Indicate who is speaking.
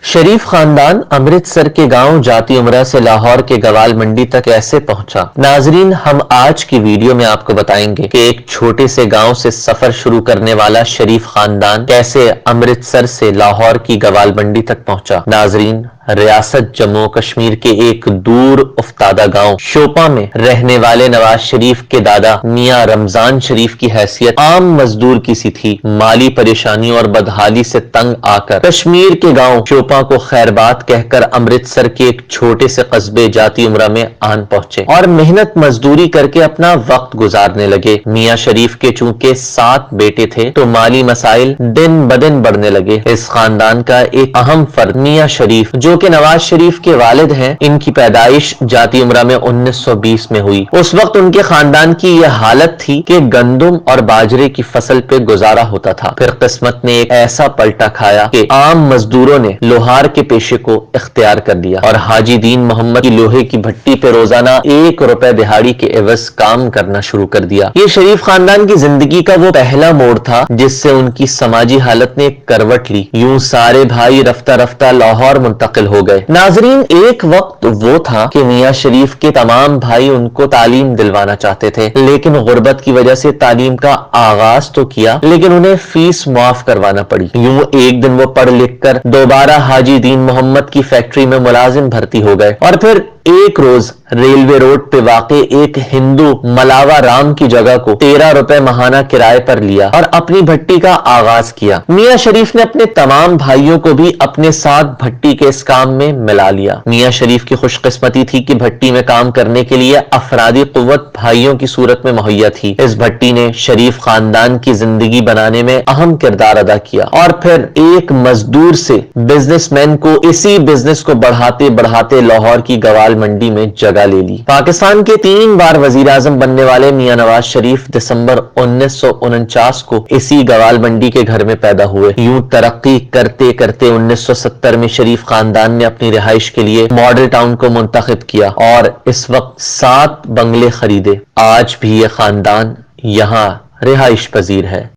Speaker 1: شریف خاندان امرتسر کے گاؤں جاتی امرہ سے لاہور کے گوال منڈی تک کیسے پہنچا؟ ناظرین، ہم آج کی ویڈیو میں آپ کو بتائیں گے کہ ایک چھوٹے سے گاؤں سے سفر شروع کرنے والا شریف خاندان کیسے امرتسر سے لاہور کی گوال منڈی تک پہنچا۔ ناظرین، ریاست جموں کشمیر کے ایک دور افتادہ گاؤں شوپاں میں رہنے والے نواز شریف کے دادا میاں رمضان شریف کی حیثیت عام مزدور کی سی تھی۔ مالی پریشانیوں اور بدحالی سے تنگ آ کر کشمیر کے گاؤں شوپاں کو خیر بات کہہ کر امرتسر کے ایک چھوٹے سے قصبے جاتی امرہ میں آن پہنچے اور محنت مزدوری کر کے اپنا وقت گزارنے لگے۔ میاں شریف کے چونکہ 7 بیٹے تھے تو مالی مسائل دن بدن بڑھنے لگے۔ اس خاندان کا ایک اہم فرد میاں شریف جو کہ نواز شریف کے والد ہیں، ان کی پیدائش جاتی امرہ میں 1920 میں ہوئی۔ اس وقت ان کے خاندان کی یہ حالت تھی کہ گندم اور باجرے کی فصل پہ گزارا ہوتا تھا۔ پھر قسمت نے ایک ایسا پلٹا کھایا کہ عام مزدوروں نے لوہار کے پیشے کو اختیار کر لیا اور حاجی دین محمد کی لوہے کی بھٹی پہ روزانہ 1 روپے دہاڑی کے عوض کام کرنا شروع کر دیا۔ یہ شریف خاندان کی زندگی کا وہ پہلا موڑ تھا جس سے ان کی سماجی حالت نے ایک کروٹ لی۔ یوں سارے بھائی رفتہ رفتہ لاہور منتقل ہو گئے۔ ناظرین، ایک وقت وہ تھا کہ میاں شریف کے تمام بھائی ان کو تعلیم دلوانا چاہتے تھے، لیکن غربت کی وجہ سے تعلیم کا آغاز تو کیا لیکن انہیں فیس معاف کروانا پڑی۔ یوں ایک دن وہ پڑھ لکھ کر دوبارہ حاجی دین محمد کی فیکٹری میں ملازم بھرتی ہو گئے اور پھر ایک روز ریلوے روڈ پہ واقع ایک ہندو ملاوا رام کی جگہ کو 13 روپے ماہانہ کرائے پر لیا اور اپنی بھٹی کا آغاز کیا۔ میاں شریف نے اپنے تمام بھائیوں کو بھی اپنے ساتھ بھٹی کے اس کام میں ملا لیا۔ میاں شریف کی خوش قسمتی تھی کہ بھٹی میں کام کرنے کے لیے افرادی قوت بھائیوں کی صورت میں مہیا تھی۔ اس بھٹی نے شریف خاندان کی زندگی بنانے میں اہم کردار ادا کیا اور پھر ایک مزدور سے بزنس مین کو اسی بزنس کو بڑھاتے بڑھاتے لاہور کی گوال منڈی میں جگہ لے لی۔ پاکستان کے 3 بار وزیر اعظم بننے والے میاں نواز شریف دسمبر 1949 کو اسی گوال منڈی کے گھر میں پیدا ہوئے۔ یوں ترقی کرتے کرتے 1970 میں شریف خاندان نے اپنی رہائش کے لیے ماڈل ٹاؤن کو منتخب کیا اور اس وقت 7 بنگلے خریدے۔ آج بھی یہ خاندان یہاں رہائش پذیر ہے۔